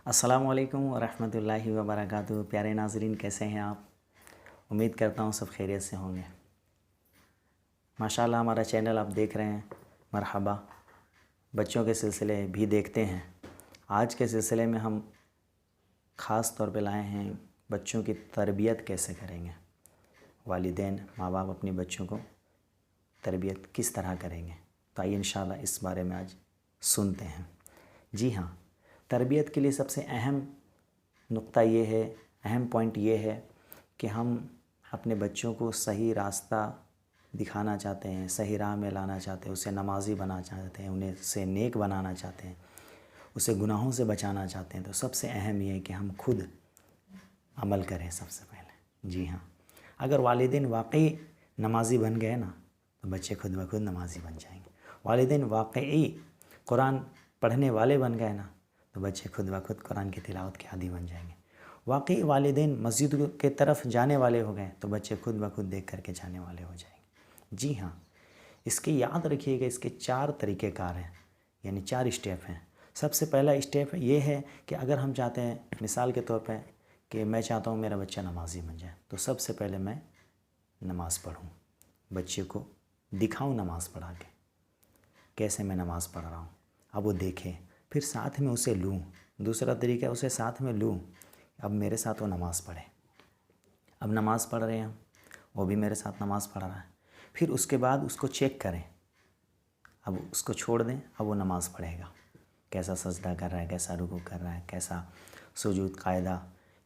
अस्सलामुअलैकुम वरहमतुल्लाहि वबरकातुहू। प्यारे नाज़रीन, कैसे हैं आप? उम्मीद करता हूँ सब खैरियत से होंगे। माशाल्लाह हमारा चैनल आप देख रहे हैं, मरहबा। बच्चों के सिलसिले भी देखते हैं। आज के सिलसिले में हम ख़ास तौर पे लाए हैं बच्चों की तरबियत कैसे करेंगे। वालिदैन माँ बाप अपने बच्चों को तरबियत किस तरह करेंगे, तो आइए इंशाल्लाह इस बारे में आज सुनते हैं। जी हाँ, तरबियत के लिए सबसे अहम नुक्ता ये है, अहम पॉइंट ये है कि हम अपने बच्चों को सही रास्ता दिखाना चाहते हैं, सही राह में लाना चाहते हैं, उसे नमाजी बनाना चाहते हैं, उन्हें से नेक बनाना चाहते हैं, उसे गुनाहों से बचाना चाहते हैं, तो सबसे अहम ये है कि हम खुद अमल करें सबसे पहले। जी हाँ, अगर वालिदैन वाकई नमाजी बन गए ना, तो बच्चे खुद ब खुद नमाजी बन जाएंगे। वालिदैन वाकई कुरान पढ़ने वाले बन गए ना, तो बच्चे खुद ब खुद कुरान की तिलावत के आदी बन जाएंगे। वाकई वालिदैन मस्जिद के तरफ जाने वाले हो गए, तो बच्चे खुद ब खुद देख करके जाने वाले हो जाएंगे। जी हाँ, इसके याद रखिएगा, इसके 4 तरीक़ेकार हैं, यानी 4 स्टेप हैं। सबसे पहला स्टेप ये है कि अगर हम चाहते हैं, मिसाल के तौर पे कि मैं चाहता हूँ मेरा बच्चा नमाजी बन जाए, तो सबसे पहले मैं नमाज़ पढ़ूँ, बच्चे को दिखाऊँ नमाज़ पढ़ा के कैसे मैं नमाज़ पढ़ रहा हूँ। अब वो देखे, फिर साथ में उसे लूँ। दूसरा तरीका, उसे साथ में लूँ, अब मेरे साथ वो नमाज़ पढ़े। अब नमाज़ पढ़ रहे हैं हम, वो भी मेरे साथ नमाज़ पढ़ रहा है। फिर उसके बाद उसको चेक करें, अब उसको छोड़ दें, अब वो नमाज़ पढ़ेगा, कैसा सजदा कर रहा है, कैसा रुकू कर रहा है, कैसा सुजूद कायदा,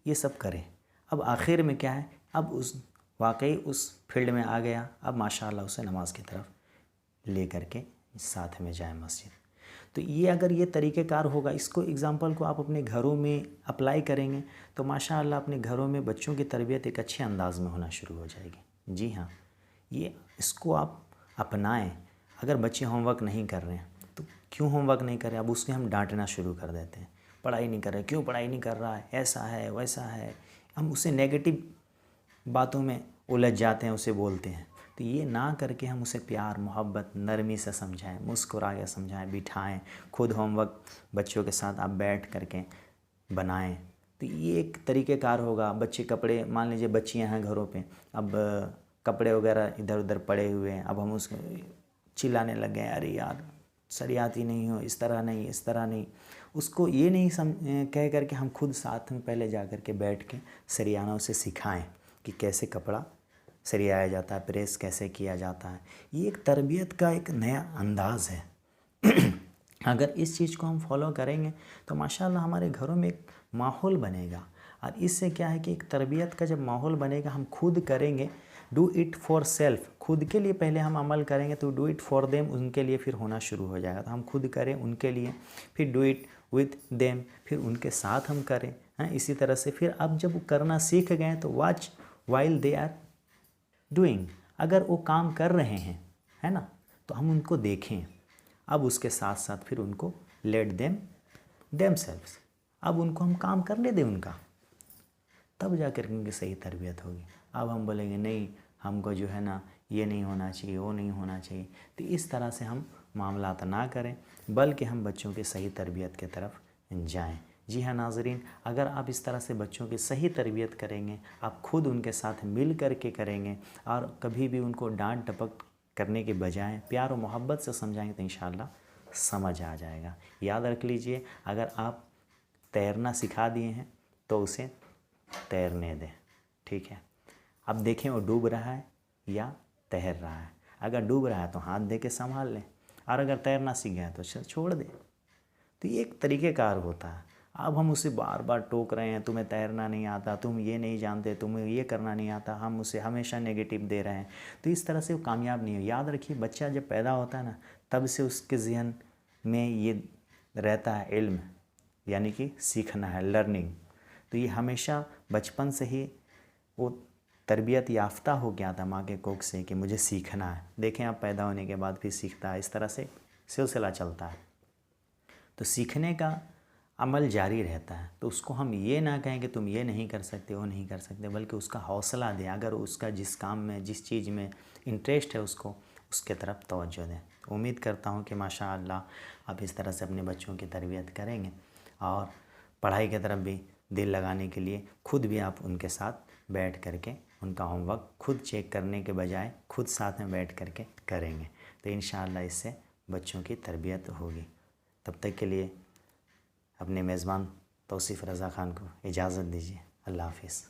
ये सब करें। अब आखिर में क्या है, अब उस वाकई उस फील्ड में आ गया, अब माशाअल्लाह उसे नमाज की तरफ ले करके साथ में जाए मस्जिद। तो ये अगर ये तरीक़ेकार होगा, इसको एग्ज़ाम्पल को आप अपने घरों में अप्लाई करेंगे, तो माशाअल्लाह अपने घरों में बच्चों की तरबियत एक अच्छे अंदाज़ में होना शुरू हो जाएगी। जी हाँ, ये इसको आप अपनाएं। अगर बच्चे होमवर्क नहीं कर रहे हैं, तो क्यों होमवर्क नहीं कर रहे, अब उसके हम डांटना शुरू कर देते हैं, पढ़ाई नहीं कर रहे, क्यों पढ़ाई नहीं कर रहा है, ऐसा है वैसा है, हम उसे नेगेटिव बातों में उलझ जाते हैं, उसे बोलते हैं। तो ये ना करके हम उसे प्यार मोहब्बत नरमी से समझाएं, मुस्कुरा के समझाएं, बिठाएं, खुद होमवर्क बच्चों के साथ आप बैठ करके बनाएं। तो ये एक तरीक़ेकार होगा। बच्चे कपड़े, मान लीजिए बच्चियां हैं घरों पे, अब कपड़े वगैरह इधर उधर पड़े हुए हैं, अब हम उसको चिल्लाने लग गए, अरे यार सरियाती नहीं हो, इस तरह नहीं, इस तरह नहीं। उसको ये नहीं कह करके हम खुद साथ में पहले जा कर के बैठ के सरियाना उसे सिखाएं कि कैसे कपड़ा सरियाया जाता है, प्रेस कैसे किया जाता है। ये एक तरबियत का एक नया अंदाज़ है। अगर इस चीज़ को हम फॉलो करेंगे, तो माशाल्लाह हमारे घरों में एक माहौल बनेगा। और इससे क्या है कि एक तरबियत का जब माहौल बनेगा, हम खुद करेंगे, डू इट फॉर सेल्फ, खुद के लिए पहले हम अमल करेंगे, तो डू इट फॉर देम उनके लिए फिर होना शुरू हो जाएगा। तो हम खुद करें उनके लिए, फिर डू इट विथ देम, फिर उनके साथ हम करें। हाँ, इसी तरह से फिर अब जब वो करना सीख गए, तो watch while they are doing, अगर वो काम कर रहे हैं, है ना, तो हम उनको देखें। अब उसके साथ साथ फिर उनको लेट देम सेल्व्स, अब उनको हम काम करने दें उनका, तब जाकर उनकी सही तरबियत होगी। अब हम बोलेंगे नहीं, हमको जो है ना ये नहीं होना चाहिए, वो नहीं होना चाहिए, तो इस तरह से हम मामलात ना करें, बल्कि हम बच्चों की सही तरबियत की तरफ जाएं। जी हाँ नाज़रीन, अगर आप इस तरह से बच्चों की सही तरबियत करेंगे, आप खुद उनके साथ मिल कर के करेंगे, और कभी भी उनको डांट टपक करने के बजाय प्यार और मोहब्बत से समझाएंगे, तो इंशाअल्लाह समझ आ जाएगा। याद रख लीजिए, अगर आप तैरना सिखा दिए हैं, तो उसे तैरने दें, ठीक है। अब देखें वो डूब रहा है या तैर रहा है। अगर डूब रहा है तो हाथ दे के संभाल लें, और अगर तैरना सीख गया तो छोड़ दें। तो ये एक तरीक़ेकार होता है। अब हम उसे बार बार टोक रहे हैं, तुम्हें तैरना नहीं आता, तुम ये नहीं जानते, तुम्हें ये करना नहीं आता, हम उसे हमेशा नेगेटिव दे रहे हैं, तो इस तरह से वो कामयाब नहीं हो। याद रखिए, बच्चा जब पैदा होता है ना, तब से उसके ज़हन में ये रहता है इल्म, यानी कि सीखना है, लर्निंग। तो ये हमेशा बचपन से ही वो तरबियत याफ्ता हो गया था माँ के कोख से कि मुझे सीखना है। देखें, आप पैदा होने के बाद भी सीखता है, इस तरह से सिलसिला चलता है। तो सीखने का अमल जारी रहता है। तो उसको हम ये ना कहें कि तुम ये नहीं कर सकते, वो नहीं कर सकते, बल्कि उसका हौसला दें। अगर उसका जिस काम में, जिस चीज़ में इंटरेस्ट है, उसको उसके तरफ तवज्जो दें। तो उम्मीद करता हूँ कि माशाअल्लाह आप इस तरह से अपने बच्चों की तरबियत करेंगे, और पढ़ाई की तरफ भी दिल लगाने के लिए खुद भी आप उनके साथ बैठ करके उनका होमवर्क खुद चेक करने के बजाय खुद साथ में बैठ करके करेंगे तो इंशाअल्लाह इससे बच्चों की तरबियत होगी। तब तक के लिए अपने मेज़बान तौसीफ़ रज़ा ख़ान को इजाज़त दीजिए। अल्लाह हाफ़िज़।